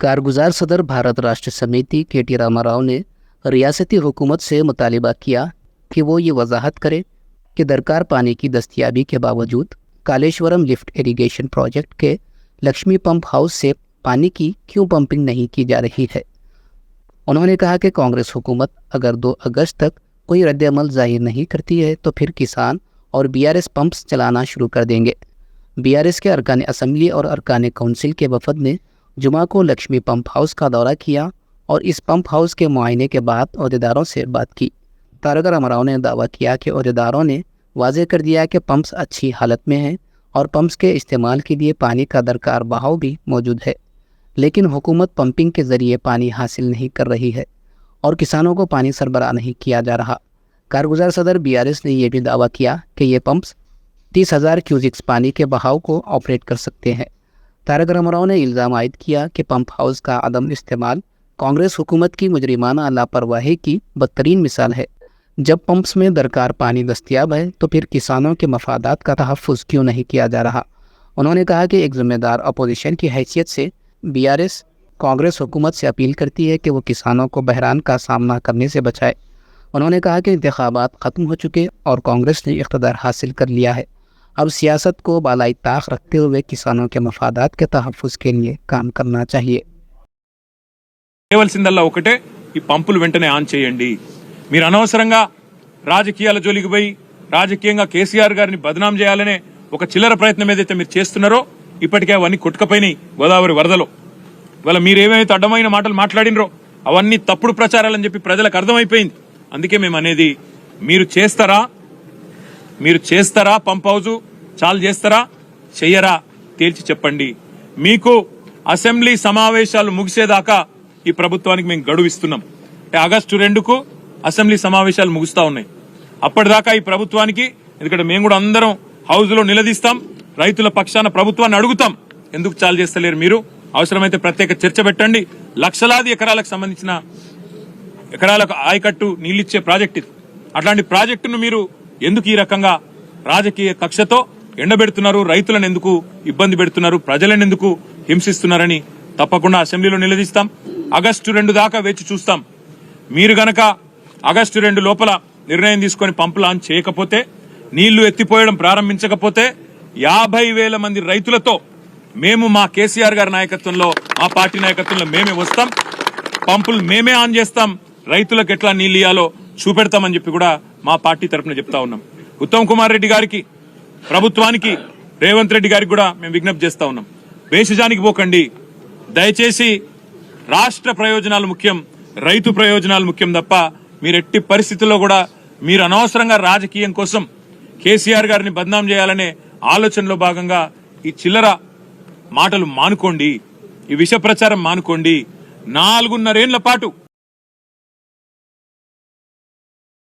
कारगुजार सदर भारत राष्ट्र समिति के.टी. रामाराव ने रियासती हुकूमत से मुतालिबा किया कि वो ये वजाहत करे कि दरकार पानी की दस्तियाबी के बावजूद कालेश्वरम लिफ्ट इरिगेशन प्रोजेक्ट के लक्ष्मी पंप हाउस से पानी की क्यों पंपिंग नहीं की जा रही है। उन्होंने कहा कि कांग्रेस हुकूमत अगर 2 अगस्त तक कोई रद्द-ए-अमल जाहिर नहीं करती है तो फिर किसान और बीआरएस पंप्स चलाना शुरू कर देंगे। बीआरएस के अरकान असम्बली और अरकान काउंसिल के वफद ने जुमा को लक्ष्मी पंप हाउस का दौरा किया और इस पंप हाउस के मुआयने के बाद अहदेदारों से बात की। तारक रामाराव ने दावा किया कि अहदेदारों ने वाज़ेह कर दिया कि पंप्स अच्छी हालत में हैं और पंप्स के इस्तेमाल के लिए पानी का दरकार बहाव भी मौजूद है, लेकिन हुकूमत पंपिंग के ज़रिए पानी हासिल नहीं कर रही है और किसानों को पानी सरबराह नहीं किया जा रहा। कारगुजार सदर बीआरएस ने यह भी दावा किया कि ये पंप्स 30,000 क्यूजिक्स पानी के बहाव को ऑपरेट कर सकते हैं। तारक रामाराव ने इल्ज़ाम आयद किया कि पंप हाउस का अदम इस्तेमाल कांग्रेस हुकूमत की मुजरिमाना लापरवाही की बदतरीन मिसाल है। जब पंप्स में दरकार पानी दस्तियाब है तो फिर किसानों के मफादात का तहफ़्फ़ुज़ क्यों नहीं किया जा रहा। उन्होंने कहा कि एक ज़िम्मेदार अपोजिशन की हैसियत से बीआरएस कांग्रेस हुकूमत से अपील करती है कि वो किसानों को बहरान का सामना करने से बचाए। उन्होंने कहा कि इंतखाबात ख़त्म हो चुके और कांग्रेस ने इक़्तिदार हासिल कर लिया है। अब सियासत को बालाई ताक़ रखते हुए किसानों के मफादात के तहफ़्फ़ुज़ के लिए काम करना चाहिए। చేయవలసిందల్లా ఒకటే, ఈ పంపులు వెంటనే ఆన్ చేయండి. మీరు అనవసరంగా రాజకీయాల జోలికి పోయి రాజకీయంగా కేసీఆర్ గారిని బదనాం చేయాలనే ఒక చిల్లర ప్రయత్నం ఏదైతే మీరు చేస్తున్నారో ఇప్పటికే అవన్నీ కొట్టుకపోయినాయి గోదావరి వరదలో. ఇవాళ మీరేమైతే అడ్డమైన మాటలు మాట్లాడినరో అవన్నీ తప్పుడు ప్రచారాలని చెప్పి ప్రజలకు అర్థమైపోయింది. అందుకే మేము అనేది, మీరు చేస్తారా పంప్ హౌస్ చాలు చేస్తారా చెయ్యరా తేల్చి చెప్పండి. మీకు అసెంబ్లీ సమావేశాలు ముగిసేదాకా ఈ ప్రభుత్వానికి మేము గడువు ఇస్తున్నాం. అంటే ఆగస్టు 2కు అసెంబ్లీ సమావేశాలు ముగుస్తా ఉన్నాయి. అప్పటిదాకా ఈ ప్రభుత్వానికి, ఎందుకంటే మేము కూడా అందరం హౌస్ లో నిలదీస్తాం, రైతుల పక్షాన ప్రభుత్వాన్ని అడుగుతాం, ఎందుకు చాలు చేస్తలేరు మీరు, అవసరమైతే ప్రత్యేక చర్చ పెట్టండి. లక్షలాది ఎకరాలకు సంబంధించిన ఎకరాలకు ఆయకట్టు నీళ్ళిచ్చే ప్రాజెక్ట్ ఇది. అట్లాంటి ప్రాజెక్టును మీరు ఎందుకు ఈ రకంగా రాజకీయ కక్షతో ఎండబెడుతున్నారు, రైతులను ఎందుకు ఇబ్బంది పెడుతున్నారు, ప్రజలను ఎందుకు హింసిస్తున్నారని తప్పకుండా అసెంబ్లీలో నిలదీస్తాం. ఆగస్టు 2 దాకా వేచి చూస్తాం. మీరు గనక ఆగస్టు 2 లోపల నిర్ణయం తీసుకుని పంపులు ఆన్ చేయకపోతే, నీళ్లు ఎత్తిపోయడం ప్రారంభించకపోతే 50,000 మంది రైతులతో మేము మా కేసీఆర్ గారి నాయకత్వంలో, మా పార్టీ నాయకత్వంలో మేమే వస్తాం, పంపులు మేమే ఆన్ చేస్తాం, రైతులకు ఎట్లా నీళ్లు ఇయ్యాలో చూపెడతామని చెప్పి కూడా మా పార్టీ తరఫున చెప్తా ఉన్నాం. ఉత్తమ్ కుమార్ రెడ్డి గారికి, ప్రభుత్వానికి, రేవంత్ రెడ్డి గారికి కూడా మేము విజ్ఞప్తి చేస్తా ఉన్నాం. భేషజానికి పోకండి దయచేసి. రాష్ట్ర ప్రయోజనాలు ముఖ్యం, రైతు ప్రయోజనాలు ముఖ్యం తప్ప మీరు ఎట్టి పరిస్థితుల్లో కూడా మీరు అనవసరంగా రాజకీయం కోసం కేసీఆర్ గారిని బదనాం చేయాలనే ఆలోచనలో భాగంగా ఈ చిల్లర మాటలు మానుకోండి, ఈ విష ప్రచారం మానుకోండి. 4.5 ఏళ్ల పాటు